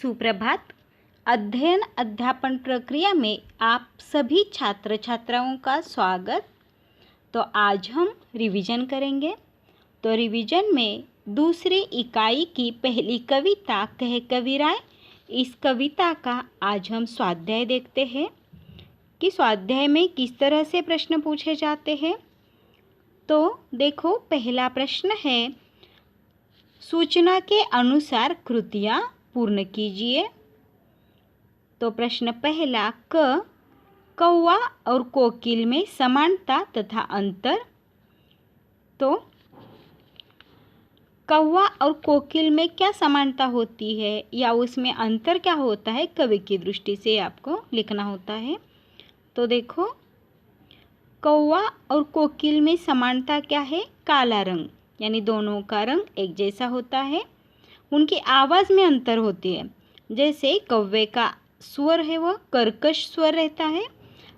सुप्रभात। अध्ययन अध्यापन प्रक्रिया में आप सभी छात्र छात्राओं का स्वागत। तो आज हम रिवीजन करेंगे। तो रिवीजन में दूसरी इकाई की पहली कविता कह कविराय, इस कविता का आज हम स्वाध्याय देखते हैं कि स्वाध्याय में किस तरह से प्रश्न पूछे जाते हैं। तो देखो, पहला प्रश्न है, सूचना के अनुसार कृतियाँ पूर्ण कीजिए। तो प्रश्न पहला, कौवा और कोकिल में समानता तथा अंतर। तो कौवा और कोकिल में क्या समानता होती है या उसमें अंतर क्या होता है, कवि की दृष्टि से आपको लिखना होता है। तो देखो, कौवा और कोकिल में समानता क्या है, काला रंग, यानी दोनों का रंग एक जैसा होता है। उनकी आवाज़ में अंतर होती है, जैसे कौवे का स्वर है वह कर्कश स्वर रहता है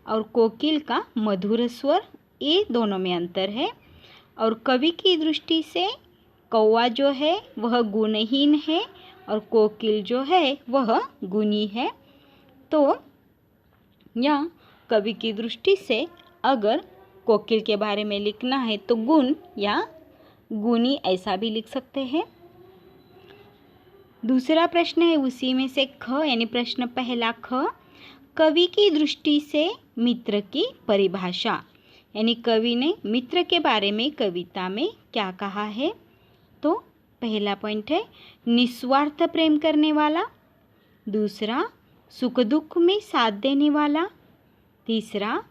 और कोकिल का मधुर स्वर, ये दोनों में अंतर है। और कवि की दृष्टि से कौवा जो है वह गुणहीन है और कोकिल जो है वह गुणी है। तो या कवि की दृष्टि से अगर कोकिल के बारे में लिखना है तो गुण या गुणी ऐसा भी लिख सकते हैं। दूसरा प्रश्न है उसी में से ख, यानी प्रश्न पहला ख, कवि की दृष्टि से मित्र की परिभाषा, यानी कवि ने मित्र के बारे में कविता में क्या कहा है। तो पहला पॉइंट है निस्वार्थ प्रेम करने वाला, दूसरा सुख दुख में साथ देने वाला, तीसरा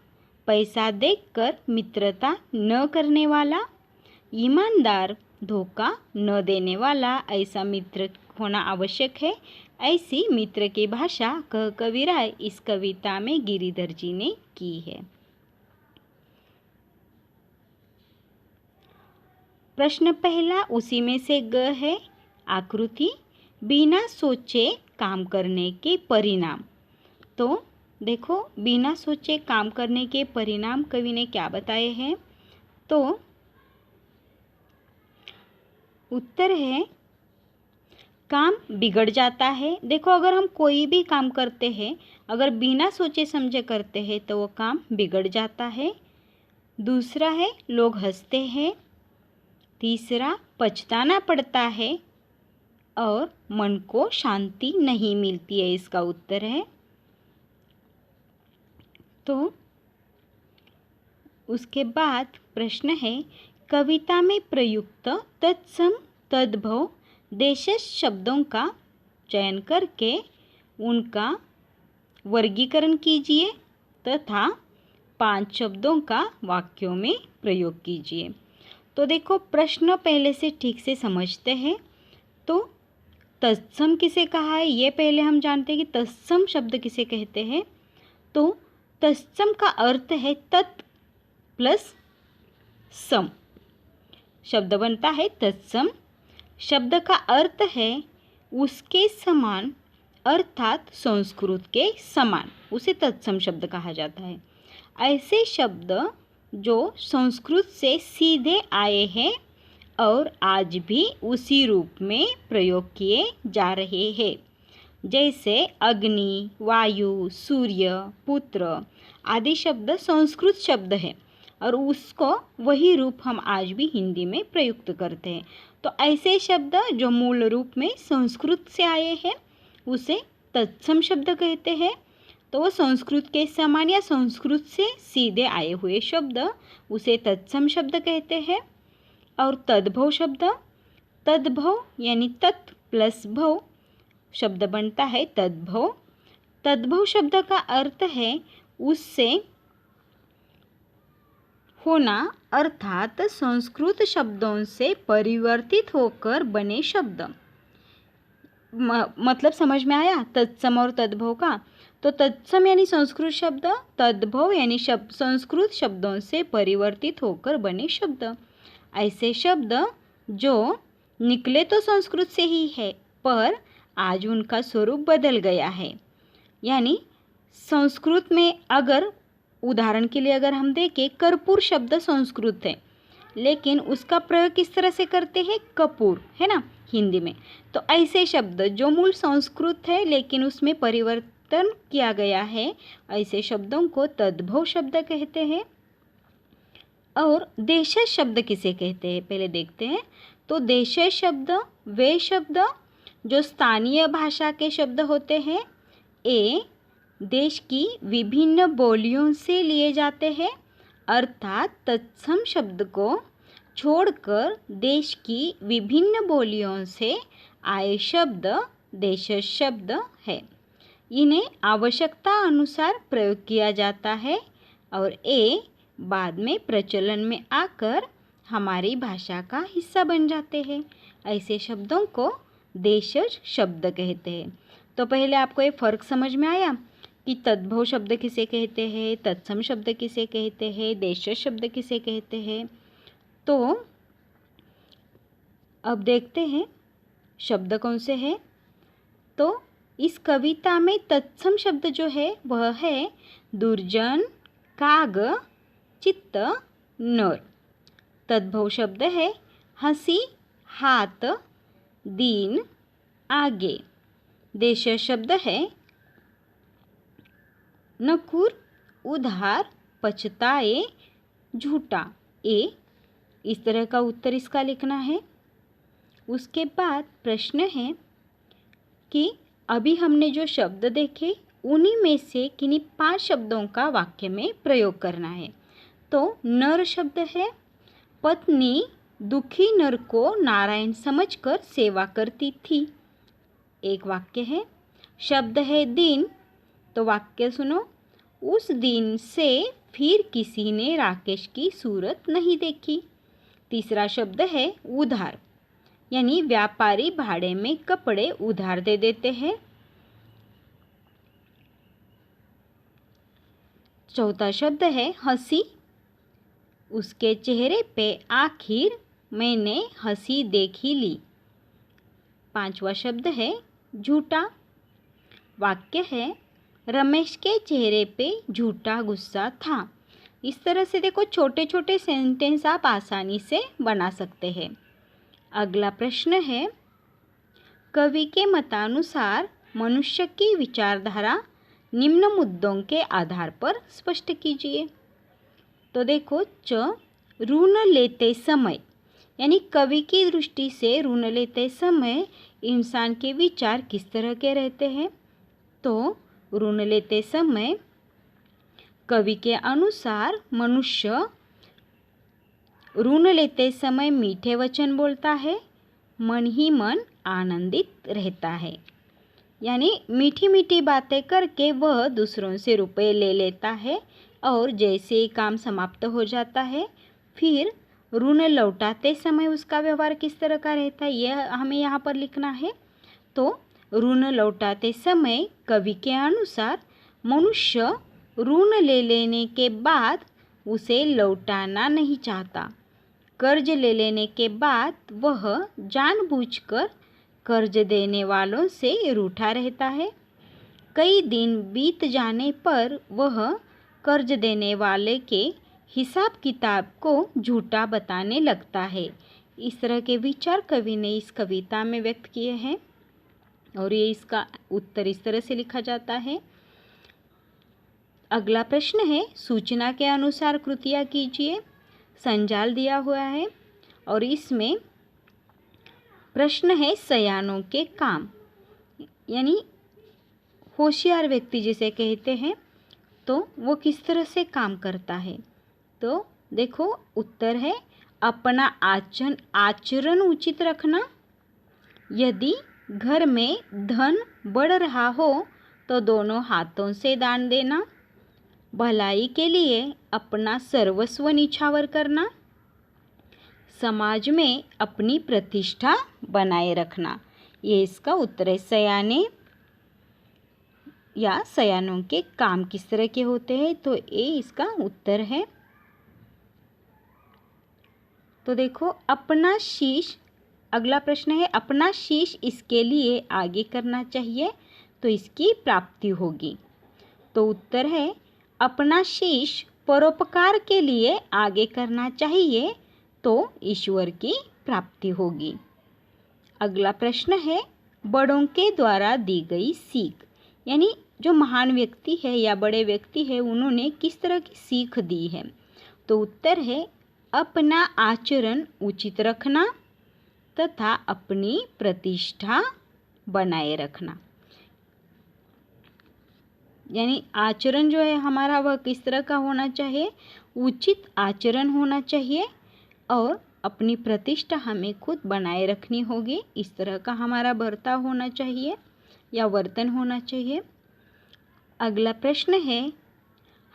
पैसा देकर मित्रता न करने वाला, ईमानदार, धोखा न देने वाला, ऐसा मित्र होना आवश्यक है। ऐसी मित्र की भाषा कह कविराय इस कविता में गिरिधर जी ने की है। प्रश्न पहला उसी में से ग है, आकृति, बिना सोचे काम करने के परिणाम। तो देखो, बिना सोचे काम करने के परिणाम कवि ने क्या बताए हैं। तो उत्तर है काम बिगड़ जाता है। देखो, अगर हम कोई भी काम करते हैं, अगर बिना सोचे समझे करते हैं तो वो काम बिगड़ जाता है। दूसरा है लोग हंसते हैं, तीसरा पछताना पड़ता है और मन को शांति नहीं मिलती है, इसका उत्तर है। तो उसके बाद प्रश्न है, कविता में प्रयुक्त तत्सम तद्भव देशज शब्दों का चयन करके उनका वर्गीकरण कीजिए तथा 5 शब्दों का वाक्यों में प्रयोग कीजिए। तो देखो, प्रश्न पहले से ठीक से समझते हैं। तो तत्सम किसे कहा है ये पहले हम जानते हैं कि तत्सम शब्द किसे कहते हैं। तो तत्सम का अर्थ है तत् प्लस सम, शब्द बनता है तत्सम। शब्द का अर्थ है उसके समान, अर्थात संस्कृत के समान, उसे तत्सम शब्द कहा जाता है। ऐसे शब्द जो संस्कृत से सीधे आए हैं और आज भी उसी रूप में प्रयोग किए जा रहे हैं, जैसे अग्नि, वायु, सूर्य, पुत्र आदि शब्द संस्कृत शब्द हैं और उसको वही रूप हम आज भी हिंदी में प्रयुक्त करते हैं। तो ऐसे शब्द जो मूल रूप में संस्कृत से आए हैं उसे तत्सम शब्द कहते हैं। तो वो संस्कृत के समान या संस्कृत से सीधे आए हुए शब्द उसे तत्सम शब्द कहते हैं। और तद्भव शब्द, तद्भव यानी तत् प्लस भव, शब्द बनता है तद्भव। तद्भव शब्द का अर्थ है उससे होना, अर्थात संस्कृत शब्दों से परिवर्तित होकर बने शब्द। मतलब समझ में आया तत्सम और तद्भव का। तो तत्सम यानी संस्कृत शब्द, तद्भव यानी संस्कृत शब्दों से परिवर्तित होकर बने शब्द। ऐसे शब्द जो निकले तो संस्कृत से ही है पर आज उनका स्वरूप बदल गया है। यानी संस्कृत में अगर उदाहरण के लिए अगर हम देखें, कर्पूर शब्द संस्कृत है लेकिन उसका प्रयोग किस तरह से करते हैं, कपूर, है ना। हिंदी में। तो ऐसे शब्द जो मूल संस्कृत है लेकिन उसमें परिवर्तन किया गया है, ऐसे शब्दों को तद्भव शब्द कहते हैं। और देशज शब्द किसे कहते हैं पहले देखते हैं। तो देशज शब्द वे शब्द जो स्थानीय भाषा के शब्द होते हैं, ये देश की विभिन्न बोलियों से लिए जाते हैं, अर्थात तत्सम शब्द को छोड़कर देश की विभिन्न बोलियों से आए शब्द देशज शब्द है। इन्हें आवश्यकता अनुसार प्रयोग किया जाता है और ये बाद में प्रचलन में आकर हमारी भाषा का हिस्सा बन जाते हैं। ऐसे शब्दों को देशज शब्द कहते हैं। तो पहले आपको ये फ़र्क समझ में आया कि तद्भव शब्द किसे कहते हैं, तत्सम शब्द किसे कहते हैं, देशज शब्द किसे कहते हैं। तो अब देखते हैं शब्द कौन से हैं। तो इस कविता में तत्सम शब्द जो है वह है दुर्जन, काग, चित्त, नर। तद्भव शब्द है हंसी, हाथ, दीन, आगे। देशज शब्द है नकुर, उधार, पछताए, झूठा। इस तरह का उत्तर इसका लिखना है। उसके बाद प्रश्न है कि अभी हमने जो शब्द देखे उन्हीं में से किन्हीं 5 शब्दों का वाक्य में प्रयोग करना है। तो नर शब्द है पत्नी दुखी नर को नारायण समझकर सेवा करती थी, एक वाक्य है। शब्द है दिन, तो वाक्य सुनो। उस दिन से फिर किसी ने राकेश की सूरत नहीं देखी। तीसरा शब्द है उधार, यानी व्यापारी भाड़े में कपड़े उधार दे देते हैं। चौथा शब्द है हंसी, उसके चेहरे पे आखिर मैंने हंसी देखी ली। पांचवा शब्द है झूठा, वाक्य है रमेश के चेहरे पे झूठा गुस्सा था। इस तरह से देखो छोटे छोटे सेंटेंस आप आसानी से बना सकते हैं। अगला प्रश्न है कवि के मतानुसार मनुष्य की विचारधारा निम्न मुद्दों के आधार पर स्पष्ट कीजिए। तो देखो ऋण लेते समय, यानी कवि की दृष्टि से ऋण लेते समय इंसान के विचार किस तरह के रहते हैं। तो ऋण लेते समय कवि के अनुसार मनुष्य ऋण लेते समय मीठे वचन बोलता है, मन ही मन आनंदित रहता है, यानी मीठी मीठी बातें करके वह दूसरों से रुपए ले लेता है और जैसे ही काम समाप्त हो जाता है फिर ऋण लौटाते समय उसका व्यवहार किस तरह का रहता है, यह हमें यहाँ पर लिखना है। तो ऋण लौटाते समय कवि के अनुसार मनुष्य ऋण ले लेने के बाद उसे लौटाना नहीं चाहता। कर्ज ले लेने के बाद वह जानबूझकर कर्ज देने वालों से रूठा रहता है। कई दिन बीत जाने पर वह कर्ज देने वाले के हिसाब किताब को झूठा बताने लगता है। इस तरह के विचार कवि ने इस कविता में व्यक्त किए हैं और ये इसका उत्तर इस तरह से लिखा जाता है। अगला प्रश्न है सूचना के अनुसार कृतियाँ कीजिए। संजाल दिया हुआ है और इसमें प्रश्न है सयानों के काम, यानी होशियार व्यक्ति जिसे कहते हैं, तो वो किस तरह से काम करता है। तो देखो उत्तर है अपना आचरण उचित रखना, यदि घर में धन बढ़ रहा हो तो दोनों हाथों से दान देना, भलाई के लिए अपना सर्वस्व निछावर करना, समाज में अपनी प्रतिष्ठा बनाए रखना। ये इसका उत्तर है। सयाने या सयानों के काम किस तरह के होते हैं, तो ये इसका उत्तर है। तो देखो अपना शीश, अगला प्रश्न है अपना शीश इसके लिए आगे करना चाहिए तो इसकी प्राप्ति होगी। तो उत्तर है अपना शीश परोपकार के लिए आगे करना चाहिए तो ईश्वर की प्राप्ति होगी। अगला प्रश्न है बड़ों के द्वारा दी गई सीख, यानी जो महान व्यक्ति है या बड़े व्यक्ति है उन्होंने किस तरह की सीख दी है। तो उत्तर है अपना आचरण उचित रखना तथा अपनी प्रतिष्ठा बनाए रखना। यानी आचरण जो है हमारा वह किस तरह का होना चाहिए, उचित आचरण होना चाहिए और अपनी प्रतिष्ठा हमें खुद बनाए रखनी होगी। इस तरह का हमारा बर्ताव होना चाहिए या वर्तन होना चाहिए। अगला प्रश्न है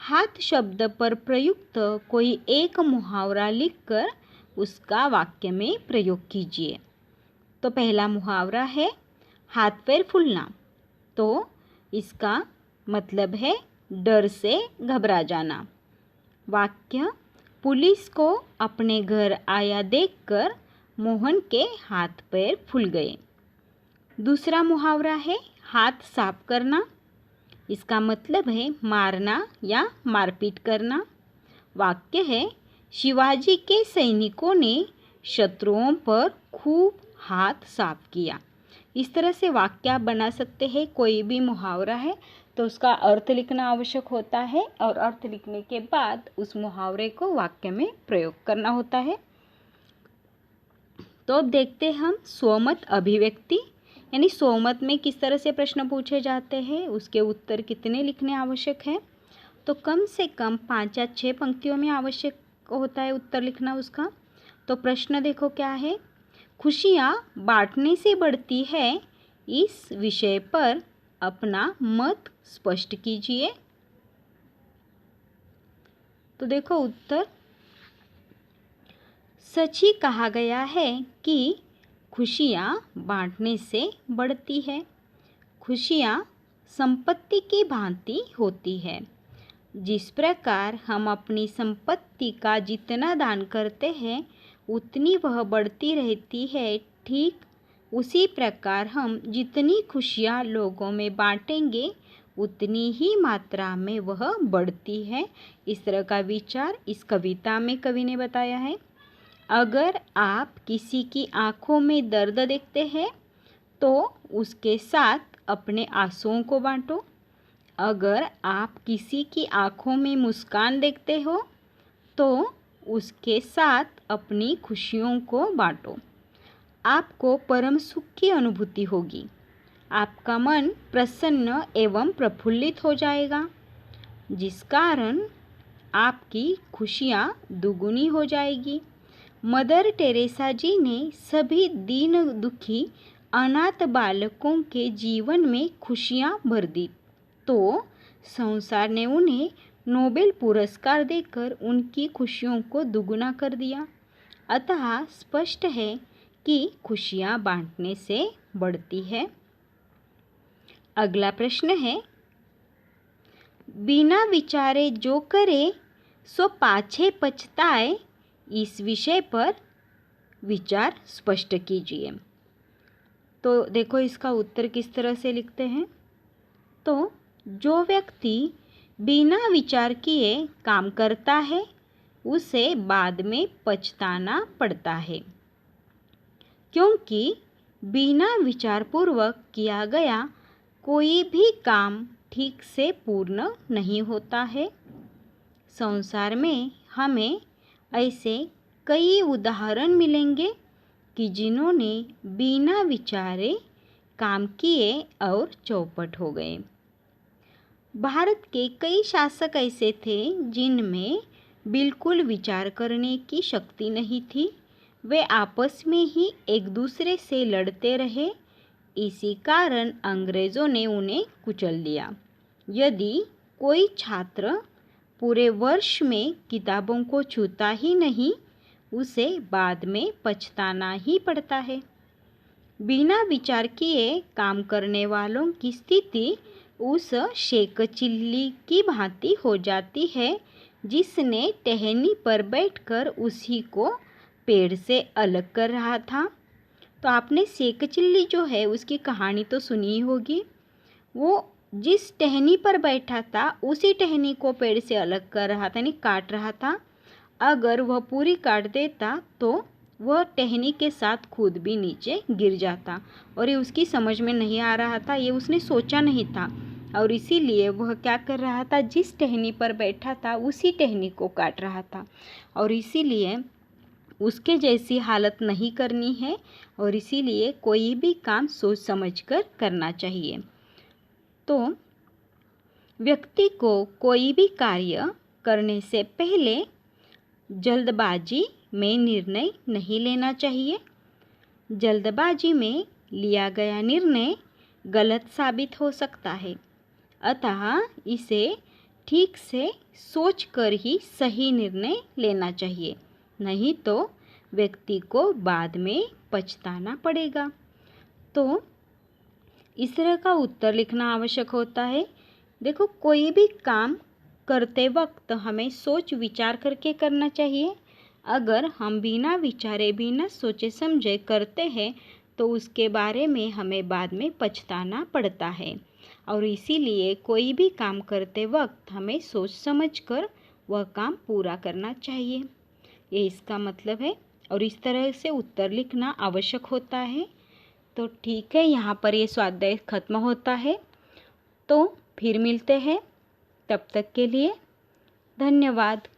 हाथ शब्द पर प्रयुक्त कोई एक मुहावरा लिखकर उसका वाक्य में प्रयोग कीजिए। तो पहला मुहावरा है हाथ पैर फूलना। तो इसका मतलब है डर से घबरा जाना। वाक्य पुलिस को अपने घर आया देखकर मोहन के हाथ पैर फूल गए। दूसरा मुहावरा है हाथ साफ करना। इसका मतलब है मारना या मारपीट करना। वाक्य है शिवाजी के सैनिकों ने शत्रुओं पर खूब हाथ साफ किया। इस तरह से वाक्य आप बना सकते हैं। कोई भी मुहावरा है तो उसका अर्थ लिखना आवश्यक होता है और अर्थ लिखने के बाद उस मुहावरे को वाक्य में प्रयोग करना होता है। तो अब देखते हैं हम स्वमत अभिव्यक्ति, यानी स्वमत में किस तरह से प्रश्न पूछे जाते हैं, उसके उत्तर कितने लिखने आवश्यक है। तो कम से कम 5 या 6 पंक्तियों में आवश्यक होता है उत्तर लिखना उसका। तो प्रश्न देखो क्या है, खुशियाँ बांटने से बढ़ती है, इस विषय पर अपना मत स्पष्ट कीजिए। तो देखो उत्तर, सच ही कहा गया है कि खुशियाँ बांटने से बढ़ती है। खुशियाँ संपत्ति की भांति होती है। जिस प्रकार हम अपनी संपत्ति का जितना दान करते हैं उतनी वह बढ़ती रहती है, ठीक उसी प्रकार हम जितनी खुशियाँ लोगों में बांटेंगे उतनी ही मात्रा में वह बढ़ती है। इस तरह का विचार इस कविता में कवि ने बताया है। अगर आप किसी की आँखों में दर्द देखते हैं तो उसके साथ अपने आंसुओं को बांटो। अगर आप किसी की आँखों में मुस्कान देखते हो तो उसके साथ अपनी खुशियों को बांटो। आपको परम सुख की अनुभूति होगी। आपका मन प्रसन्न एवं प्रफुल्लित हो जाएगा, जिस कारण आपकी खुशियाँ दुगुनी हो जाएगी। मदर टेरेसा जी ने सभी दीन दुखी अनाथ बालकों के जीवन में खुशियाँ भर दी, तो संसार ने उन्हें नोबेल पुरस्कार देकर उनकी खुशियों को दुगुना कर दिया। अतः स्पष्ट है कि खुशियाँ बांटने से बढ़ती है। अगला प्रश्न है बिना विचारे जो करे सो पाछे पछताए, इस विषय पर विचार स्पष्ट कीजिए। तो देखो इसका उत्तर किस तरह से लिखते हैं। तो जो व्यक्ति बिना विचार किए काम करता है उसे बाद में पछताना पड़ता है, क्योंकि बिना विचारपूर्वक किया गया कोई भी काम ठीक से पूर्ण नहीं होता है। संसार में हमें ऐसे कई उदाहरण मिलेंगे कि जिन्होंने बिना विचारे काम किए और चौपट हो गए। भारत के कई शासक ऐसे थे जिनमें बिल्कुल विचार करने की शक्ति नहीं थी। वे आपस में ही एक दूसरे से लड़ते रहे। इसी कारण अंग्रेज़ों ने उन्हें कुचल दिया। यदि कोई छात्र पूरे वर्ष में किताबों को छूता ही नहीं, उसे बाद में पछताना ही पड़ता है। बिना विचार किए काम करने वालों की स्थिति उस शेकचिल्ली की भांति हो जाती है जिसने टहनी पर बैठकर उसी को पेड़ से अलग कर रहा था। तो आपने शेकचिल्ली जो है उसकी कहानी तो सुनी ही होगी। वो जिस टहनी पर बैठा था उसी टहनी को पेड़ से अलग कर रहा था, यानी काट रहा था। अगर वह पूरी काट देता तो वह टहनी के साथ खुद भी नीचे गिर जाता और ये उसकी समझ में नहीं आ रहा था, ये उसने सोचा नहीं था और इसीलिए वह क्या कर रहा था, जिस टहनी पर बैठा था उसी टहनी को काट रहा था। और इसीलिए उसके जैसी हालत नहीं करनी है और इसीलिए कोई भी काम सोच समझकर करना चाहिए। तो व्यक्ति को कोई भी कार्य करने से पहले जल्दबाजी में निर्णय नहीं लेना चाहिए। जल्दबाजी में लिया गया निर्णय गलत साबित हो सकता है, अतः इसे ठीक से सोचकर ही सही निर्णय लेना चाहिए, नहीं तो व्यक्ति को बाद में पछताना पड़ेगा। तो इस तरह का उत्तर लिखना आवश्यक होता है। देखो, कोई भी काम करते वक्त हमें सोच विचार करके करना चाहिए। अगर हम बिना विचारे बिना सोचे समझे करते हैं तो उसके बारे में हमें बाद में पछताना पड़ता है और इसीलिए कोई भी काम करते वक्त हमें सोच समझकर वह काम पूरा करना चाहिए, ये इसका मतलब है। और इस तरह से उत्तर लिखना आवश्यक होता है। तो ठीक है, यहाँ पर ये स्वाध्याय खत्म होता है। तो फिर मिलते हैं, तब तक के लिए धन्यवाद।